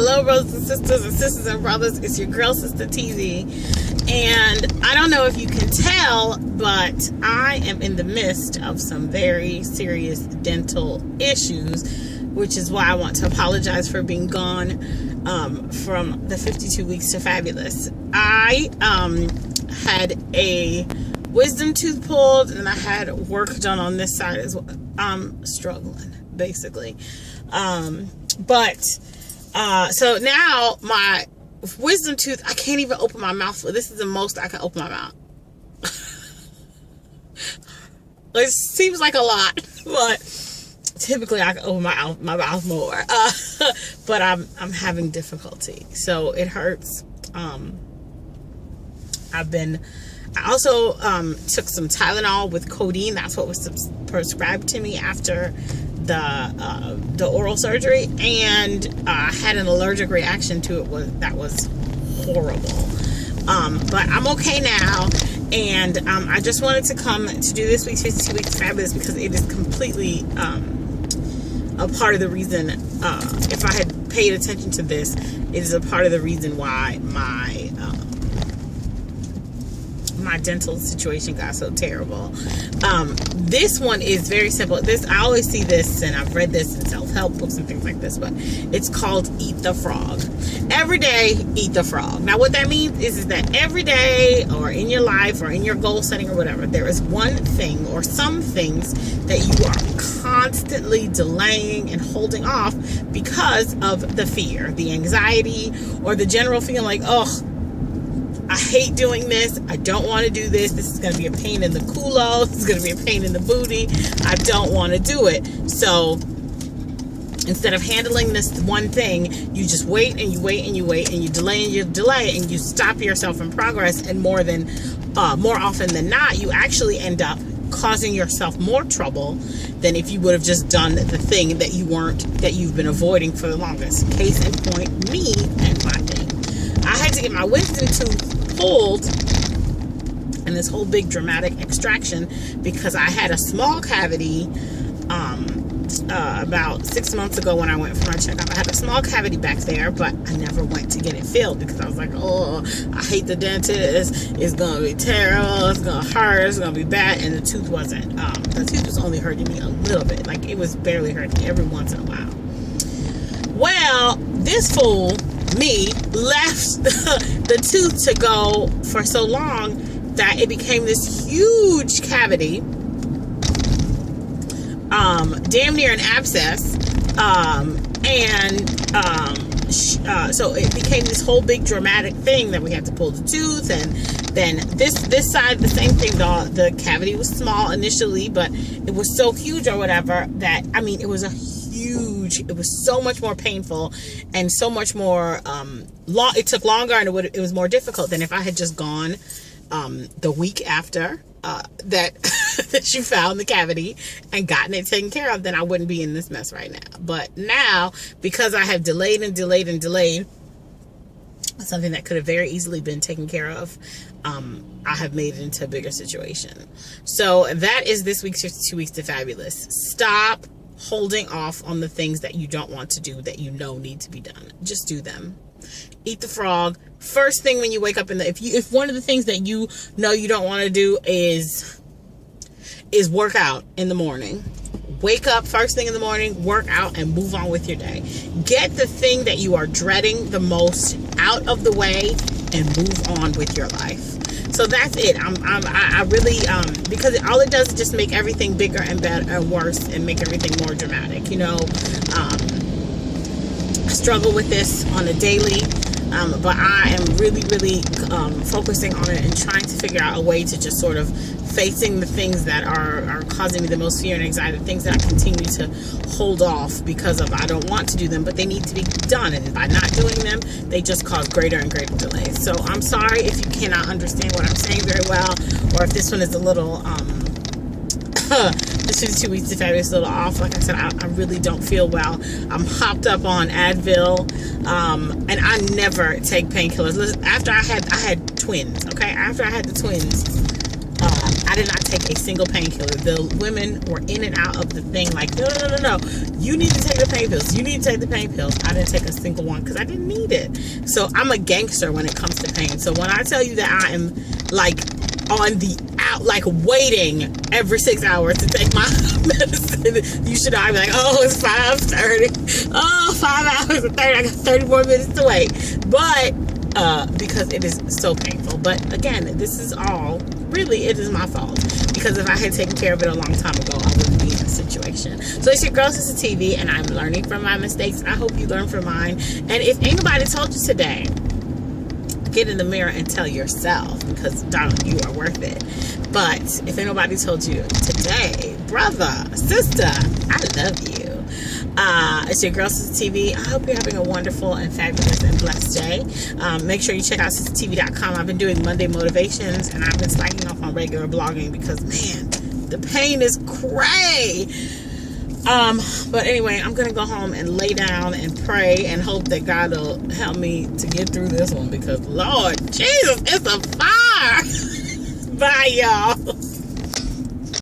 Hello, brothers and sisters and brothers. It's your girl, Sistatv. And I don't know if you can tell, but I am in the midst of some very serious dental issues, which is why I want to apologize for being gone from the 52 weeks to fabulous. I had a wisdom tooth pulled, and I had work done on this side as well. I'm struggling, basically. So now my wisdom tooth, I can't even open my mouth. This is the most I can open my mouth. It seems like a lot, but typically I can open my mouth more. But I'm having difficulty, so it hurts. I also took some Tylenol with codeine. That's what was prescribed to me after the oral surgery, and I had an allergic reaction to it. That was horrible. But I'm okay now, and I just wanted to come to do this week's 52 Weeks Fabulous because it is completely a part of the reason. If I had paid attention to this, it is a part of the reason why my dental situation got so terrible. This one is very simple. I always see this, and I've read this in self-help books and things like this, but it's called Eat the Frog. Every day, eat the frog. Now, what that means is that every day, or in your life, or in your goal setting, or whatever, there is one thing or some things that you are constantly delaying and holding off because of the fear, the anxiety, or the general feeling like, oh, I hate doing this. I don't want to do this. This is going to be a pain in the culo. This is going to be a pain in the booty. I don't want to do it. So instead of handling this one thing, you just wait and you wait and you wait and you delay and you delay and you stop yourself in progress. And more often than not, you actually end up causing yourself more trouble than if you would have just done the thing that you've been avoiding for the longest. Case in point, me and my thing. I had to get my wisdom tooth pulled and this whole big dramatic extraction because I had a small cavity about 6 months ago when I went for my checkup. I had a small cavity back there, but I never went to get it filled because I was like, oh, I hate the dentist. It's gonna be terrible. It's gonna hurt. It's gonna be bad. And the tooth wasn't. The tooth was only hurting me a little bit. Like, it was barely hurting me every once in a while. Well, this fool, me, left the tooth to go for so long that it became this huge cavity, damn near an abscess, so it became this whole big dramatic thing that we had to pull the tooth. And then this side, the same thing. The cavity was small initially, but it was so huge or whatever that, I mean, it was it was so much more painful and so much more it took longer, and it was more difficult than if I had just gone the week after that you found the cavity and gotten it taken care of. Then I wouldn't be in this mess right now. But now, because I have delayed and delayed and delayed something that could have very easily been taken care of, I have made it into a bigger situation. So that is this week's 52 Weeks to Fabulous. Stop holding off on the things that you don't want to do that you know need to be done. Just do them. Eat the frog. First thing when you wake up if one of the things that you know you don't want to do is work out in the morning. Wake up first thing in the morning, work out, and move on with your day. Get the thing that you are dreading the most out of the way and move on with your life. So that's it. I really, because all it does is just make everything bigger and better and worse and make everything more dramatic. You know, I struggle with this on a daily, but I am really, really focusing on it and trying to figure out a way to just sort of facing the things that are causing me the most fear and anxiety, things that I continue to hold off because of I don't want to do them, but they need to be done, and by not doing them, they just cause greater and greater delays. So I'm sorry if you cannot understand what I'm saying very well, or if this one is a little this 52 Weeks to Fabulous a little off. Like I said, I really don't feel well. I'm hopped up on Advil, and I never take painkillers. After I had twins, okay? After I had the twins, I did not take a single painkiller. The women were in and out of the thing like, no, no, no, no, no. You need to take the pain pills. You need to take the pain pills. I didn't take a single one because I didn't need it. So I'm a gangster when it comes to pain. So when I tell you that I am like on the out, like waiting every 6 hours to take my medicine, you should all be like, oh, it's 5:30. Oh, 5 hours and 30. I got 30 more minutes to wait. But because it is so painful. But again, this is all, really, it is my fault. Because if I had taken care of it a long time ago, I wouldn't be in this situation. So it's your girl, Sistatv, and I'm learning from my mistakes. I hope you learn from mine. And if anybody told you today, get in the mirror and tell yourself, because darling, you are worth it. But if anybody told you today, brother, sister, I love you. It's your girl, Sistatv. I hope you're having a wonderful and fabulous and blessed day. Make sure you check out Sistatv.com. I've been doing Monday motivations, and I've been slacking off on regular blogging because, man, the pain is cray. But anyway, I'm gonna go home and lay down and pray and hope that God will help me to get through this one, because Lord Jesus, it's a fire. Bye, y'all.